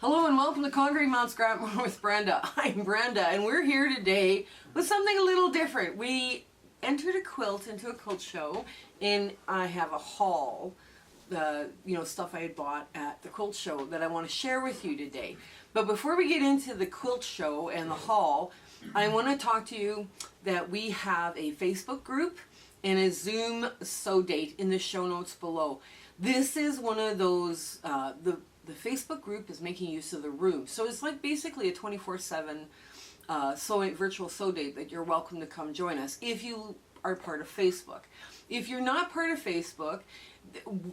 Hello and welcome to Conquering Mount Scrapmore with Brenda. I'm Brenda and we're here today with something a little different. We entered a quilt into a quilt show and I have a haul, stuff I had bought at the quilt show that I want to share with you today. But before we get into the quilt show and the haul, I want to talk to you that we have a Facebook group and a Zoom sew date in the show notes below. This is one of those, the Facebook group is making use of the room. So it's like basically a 24/7 virtual sew date that you're welcome to come join us if you are part of Facebook. If you're not part of Facebook,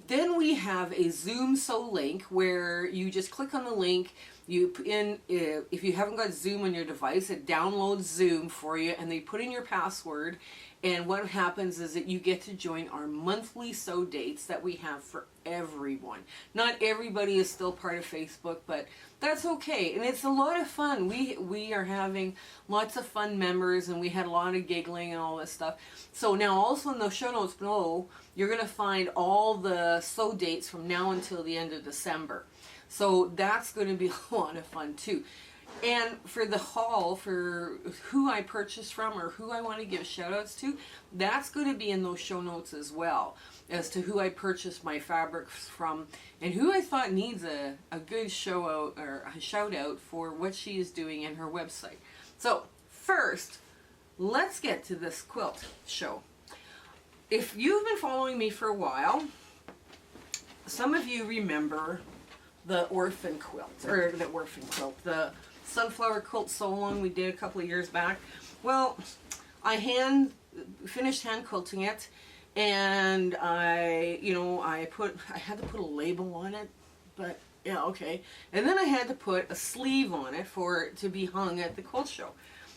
then we have a Zoom sew link where you just click on the link, you put in, if you haven't got Zoom on your device, it downloads Zoom for you and they put in your password, and what happens is that you get to join our monthly sew dates that we have for everyone. Not everybody is still part of Facebook, but that's okay, and it's a lot of fun. We are having lots of fun members, and we had a lot of giggling and all this stuff. So now also in the show notes below, you're going to find all the sew dates from now until the end of December. So that's going to be a lot of fun too. And for the haul, for who I purchased from or who I want to give shout outs to, that's going to be in those show notes as well, as to who I purchased my fabrics from and who I thought needs a good show out or a shout out for what she is doing in her website. So first, let's get to this quilt show. If you've been following me for a while, some of you remember the orphan quilt, the sunflower quilt sew-along we did a couple of years back. Well, I finished hand quilting it, and I had to put a label on it, but yeah, okay. And then I had to put a sleeve on it for it to be hung at the quilt show.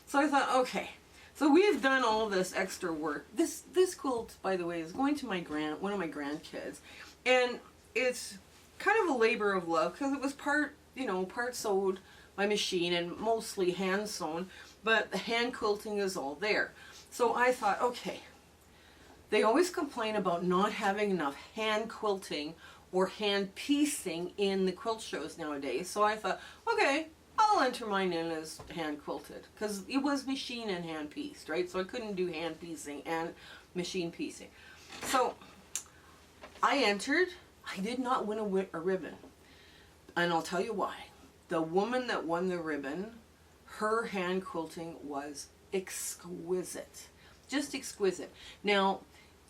So I thought, okay, so we've done all this extra work. This quilt, by the way, is going to one of my grandkids, and it's kind of a labor of love because it was part sewed by machine and mostly hand sewn, but the hand quilting is all there. So I thought, okay, they always complain about not having enough hand quilting or hand piecing in the quilt shows nowadays. So I thought, okay, I'll enter mine in as hand quilted because it was machine and hand pieced, right? So I couldn't do hand piecing and machine piecing. So I entered. I did not win a ribbon, and I'll tell you why. The woman that won the ribbon, her hand quilting was exquisite, just exquisite. Now,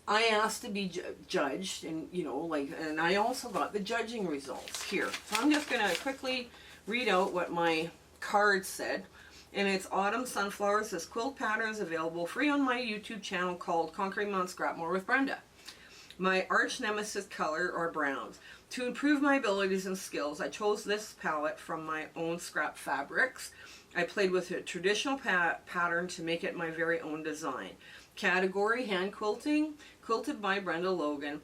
I asked to be judged, and and I also got the judging results here. So I'm just gonna quickly read out what my card said, and it's Autumn Sunflowers. This quilt pattern is available free on my YouTube channel called Conquering Mount Scrapmore with Brenda. My arch nemesis color are browns. To improve my abilities and skills, I chose this palette from my own scrap fabrics. I played with a traditional pattern to make it my very own design. Category, hand quilting, quilted by Brenda Logan.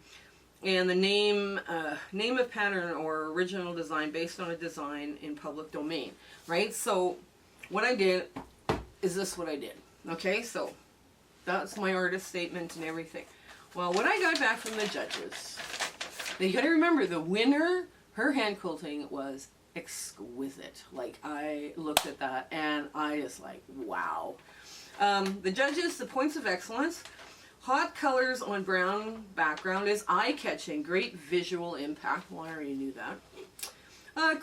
And the name of pattern or original design based on a design in public domain. Right? So what I did is this what I did. Okay, so that's my artist statement and everything. Well, what I got back from the judges, you gotta remember the winner, her hand quilting was exquisite. Like, I looked at that and I just like, wow. The judges, the points of excellence: hot colors on brown background is eye-catching, great visual impact. Well, I already knew that.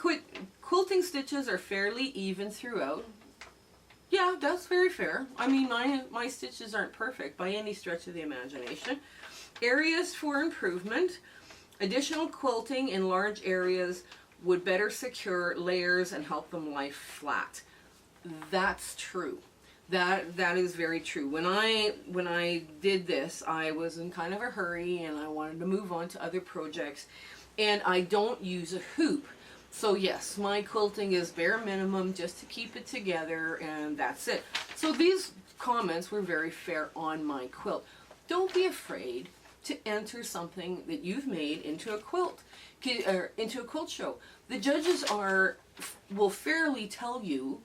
Quilting stitches are fairly even throughout. Yeah, that's very fair. I mean, my stitches aren't perfect by any stretch of the imagination. Areas for improvement: additional quilting in large areas would better secure layers and help them lie flat. That's true. That is very true. When I did this, I was in kind of a hurry and I wanted to move on to other projects, and I don't use a hoop. So yes, my quilting is bare minimum just to keep it together, and that's it. So these comments were very fair on my quilt. Don't be afraid to enter something that you've made into a quilt, or into a quilt show. The judges will fairly tell you,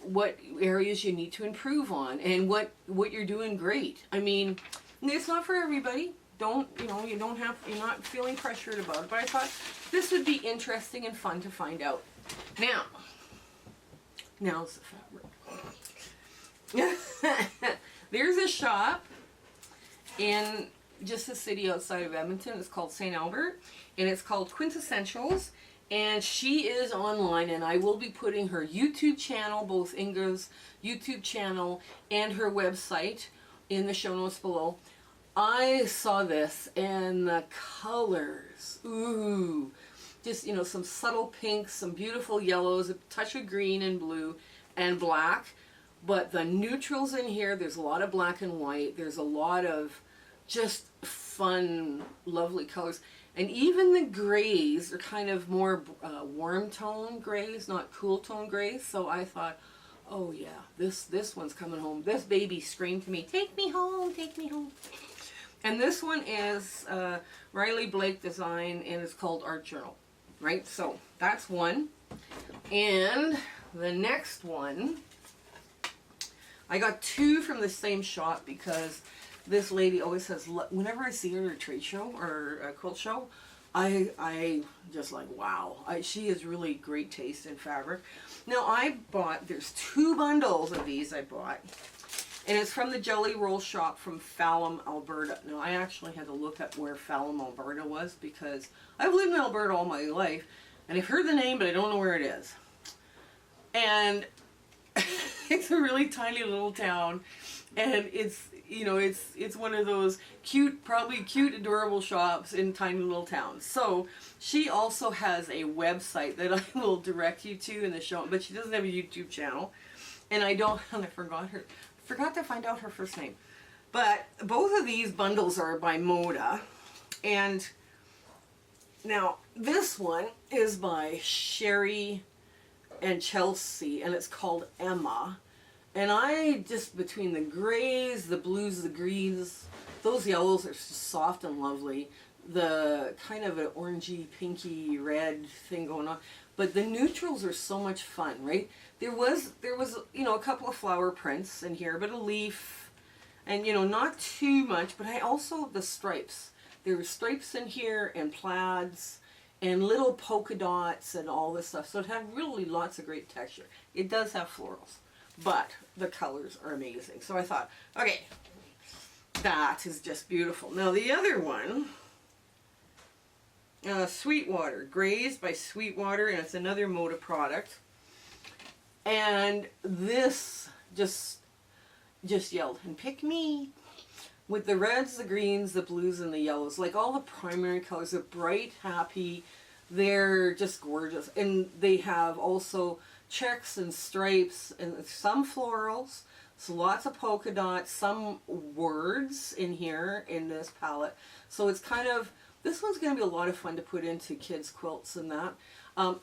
what areas you need to improve on and what you're doing great. I mean, it's not for everybody. don't, you know, you don't have, you're not feeling pressured about it, but I thought this would be interesting and fun to find out. Now's the fabric. There's a shop in just the city outside of Edmonton. It's called St. Albert, and it's called Quintessentials, and she is online, and I will be putting her YouTube channel, both Inga's YouTube channel and her website, in the show notes below. I saw this, and the colors, ooh, just, you know, some subtle pinks, some beautiful yellows, a touch of green and blue and black, but the neutrals in here, there's a lot of black and white, there's a lot of just fun, lovely colors, and even the grays are kind of more warm tone grays, not cool tone grays. So I thought, oh yeah, this one's coming home. This baby screamed to me, take me home, take me home. And this one is Riley Blake design, and it's called Art Journal, right? So that's one. And the next one, I got two from the same shop because this lady always says, whenever I see her at a trade show or a quilt show, I just like, wow, she has really great taste in fabric. Now I bought, there's 2 bundles of these I bought, and it's from the Jelly Roll shop from Fallon, Alberta. Now I actually had to look up where Fallon, Alberta was, because I've lived in Alberta all my life, and I've heard the name, but I don't know where it is. And it's a really tiny little town, and it's, you know, it's one of those cute, probably cute, adorable shops in tiny little towns. So she also has a website that I will direct you to in the show, but she doesn't have a YouTube channel, and I forgot to find out her first name. But both of these bundles are by Moda, and now this one is by Sherry and Chelsea, and it's called Emma. And I just, between the grays, the blues, the greens, those yellows are just soft and lovely. The kind of an orangey, pinky, red thing going on. But the neutrals are so much fun, right? There was, you know, a couple of flower prints in here, but a leaf, and, you know, not too much. But I also, the stripes. There were stripes in here, and plaids, and little polka dots, and all this stuff. So it had really lots of great texture. It does have florals, but the colors are amazing. So I thought, okay, that is just beautiful. Now the other one, Sweetwater, Grays by Sweetwater, and it's another Moda product. And this just yelled, and pick me. With the reds, the greens, the blues, and the yellows. Like all the primary colors are bright, happy. They're just gorgeous. And they have also checks and stripes and some florals. So lots of polka dots, some words in here in this palette. So it's kind of, this one's going to be a lot of fun to put into kids' quilts and that.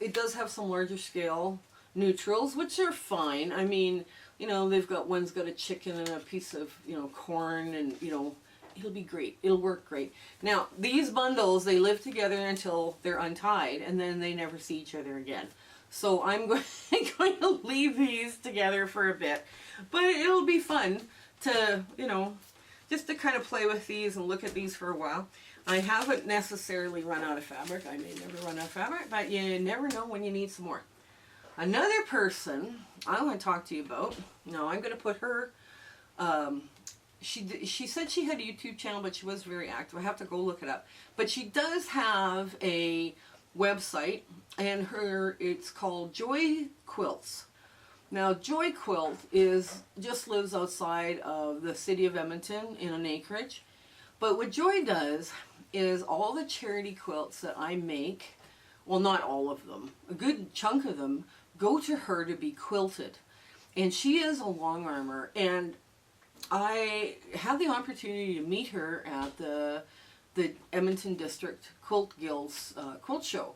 It does have some larger scale neutrals, which are fine. I mean, you know, one's got a chicken and a piece of, you know, corn, and, you know, it'll be great. It'll work great. Now, these bundles, they live together until they're untied, and then they never see each other again. So I'm going to leave these together for a bit. But it'll be fun to, you know, just to kind of play with these and look at these for a while. I haven't necessarily run out of fabric. I may never run out of fabric, but you never know when you need some more. Another person I want to talk to you about, now I'm going to put her, she said she had a YouTube channel, but she was very active. I have to go look it up. But she does have a website, and it's called Joy Quilts. Now Joy Quilt just lives outside of the city of Edmonton in an acreage. But what Joy does is all the charity quilts that I make, well, not all of them, a good chunk of them go to her to be quilted. And she is a long armor, and I had the opportunity to meet her at the Edmonton District Quilt Guild's quilt show.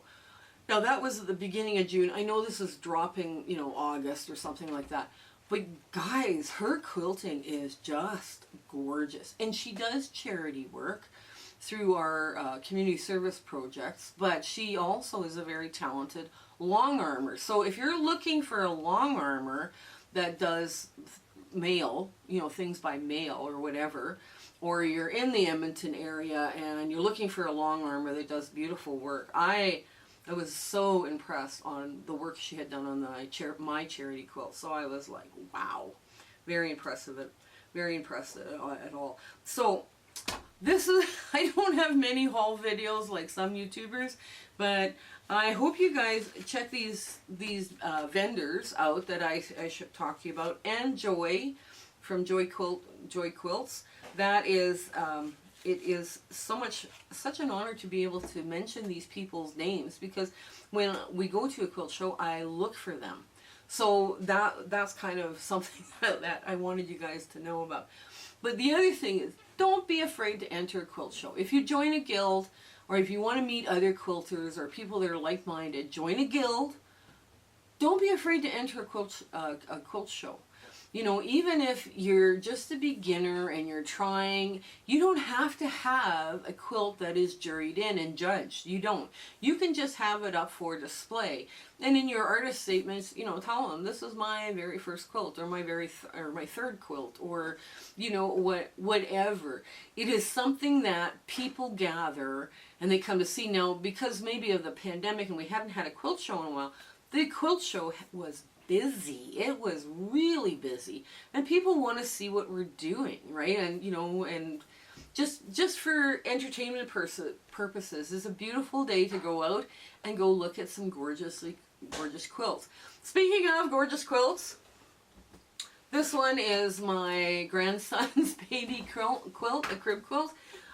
Now that was at the beginning of June. I know this is dropping, you know, August or something like that. But guys, her quilting is just gorgeous. And she does charity work through our community service projects, but she also is a very talented long armor. So if you're looking for a long armor that does mail, you know, things by mail or whatever, or you're in the Edmonton area and you're looking for a long armer that does beautiful work. I was so impressed on the work she had done on the my charity quilt. So I was like, wow, very impressive. Very impressed at all. So this is, I don't have many haul videos like some YouTubers, but I hope you guys check these vendors out that I should talk to you about. And Joy from Joy Quilts. That is, it is such an honor to be able to mention these people's names, because when we go to a quilt show, I look for them. So that's kind of something that I wanted you guys to know about. But the other thing is, don't be afraid to enter a quilt show. If you join a guild, or if you want to meet other quilters or people that are like-minded, join a guild. Don't be afraid to enter a quilt show. You know, even if you're just a beginner and you're trying, you don't have to have a quilt that is juried in and judged. You don't. You can just have it up for display. And in your artist statements, you know, tell them, this is my very first quilt, or my my third quilt, or, you know, whatever. It is something that people gather and they come to see. Now, because maybe of the pandemic and we haven't had a quilt show in a while, the quilt show was busy. It was really busy, and people want to see what we're doing, right? And you know, and just for entertainment purposes, it's a beautiful day to go out and go look at some gorgeous quilts. Speaking of gorgeous quilts, this one is my grandson's baby quilt, a crib quilt.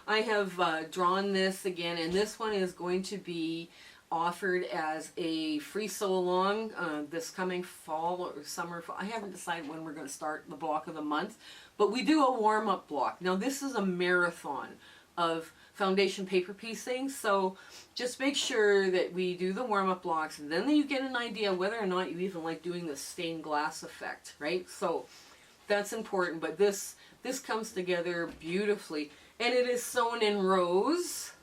I have drawn this again, and this one is going to be offered as a free sew along this coming fall or summer. I haven't decided when we're going to start the block of the month, but we do a warm-up block. Now this is a marathon of foundation paper piecing, so just make sure that we do the warm-up blocks, and then you get an idea whether or not you even like doing the stained glass effect, right? So that's important. But this comes together beautifully, and it is sewn in rows,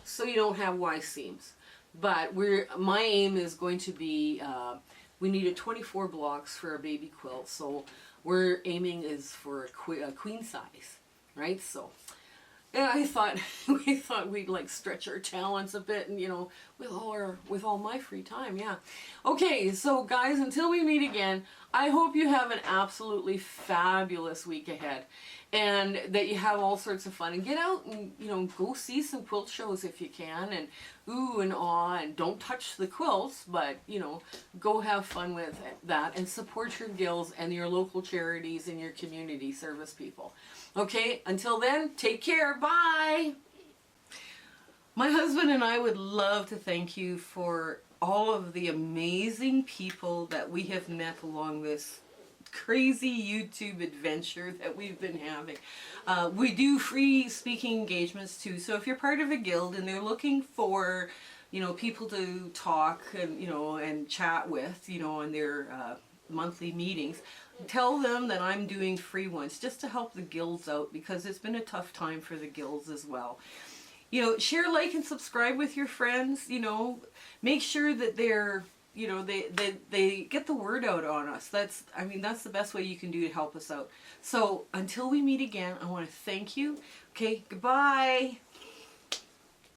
so you don't have Y seams. But my aim is going to be, we needed 24 blocks for a baby quilt, so we're aiming is for a queen size, right? So yeah, we thought we'd like stretch our talents a bit, and you know, with all my free time, yeah. Okay, so guys, until we meet again, I hope you have an absolutely fabulous week ahead, and that you have all sorts of fun, and get out and, you know, go see some quilt shows if you can, and ooh and awe, and don't touch the quilts, but you know, go have fun with that, and support your guilds and your local charities and your community service people. Okay, until then, take care. Bye. My husband and I would love to thank you for all of the amazing people that we have met along this crazy YouTube adventure that we've been having. We do free speaking engagements too, so if you're part of a guild and they're looking for, you know, people to talk and, you know, and chat with, you know, in their monthly meetings, tell them that I'm doing free ones just to help the guilds out, because it's been a tough time for the guilds as well. You know, share, like, and subscribe with your friends. You know, make sure that they're, you know, they get the word out on us. That's the best way you can do to help us out. So until we meet again, I want to thank you. Okay, goodbye.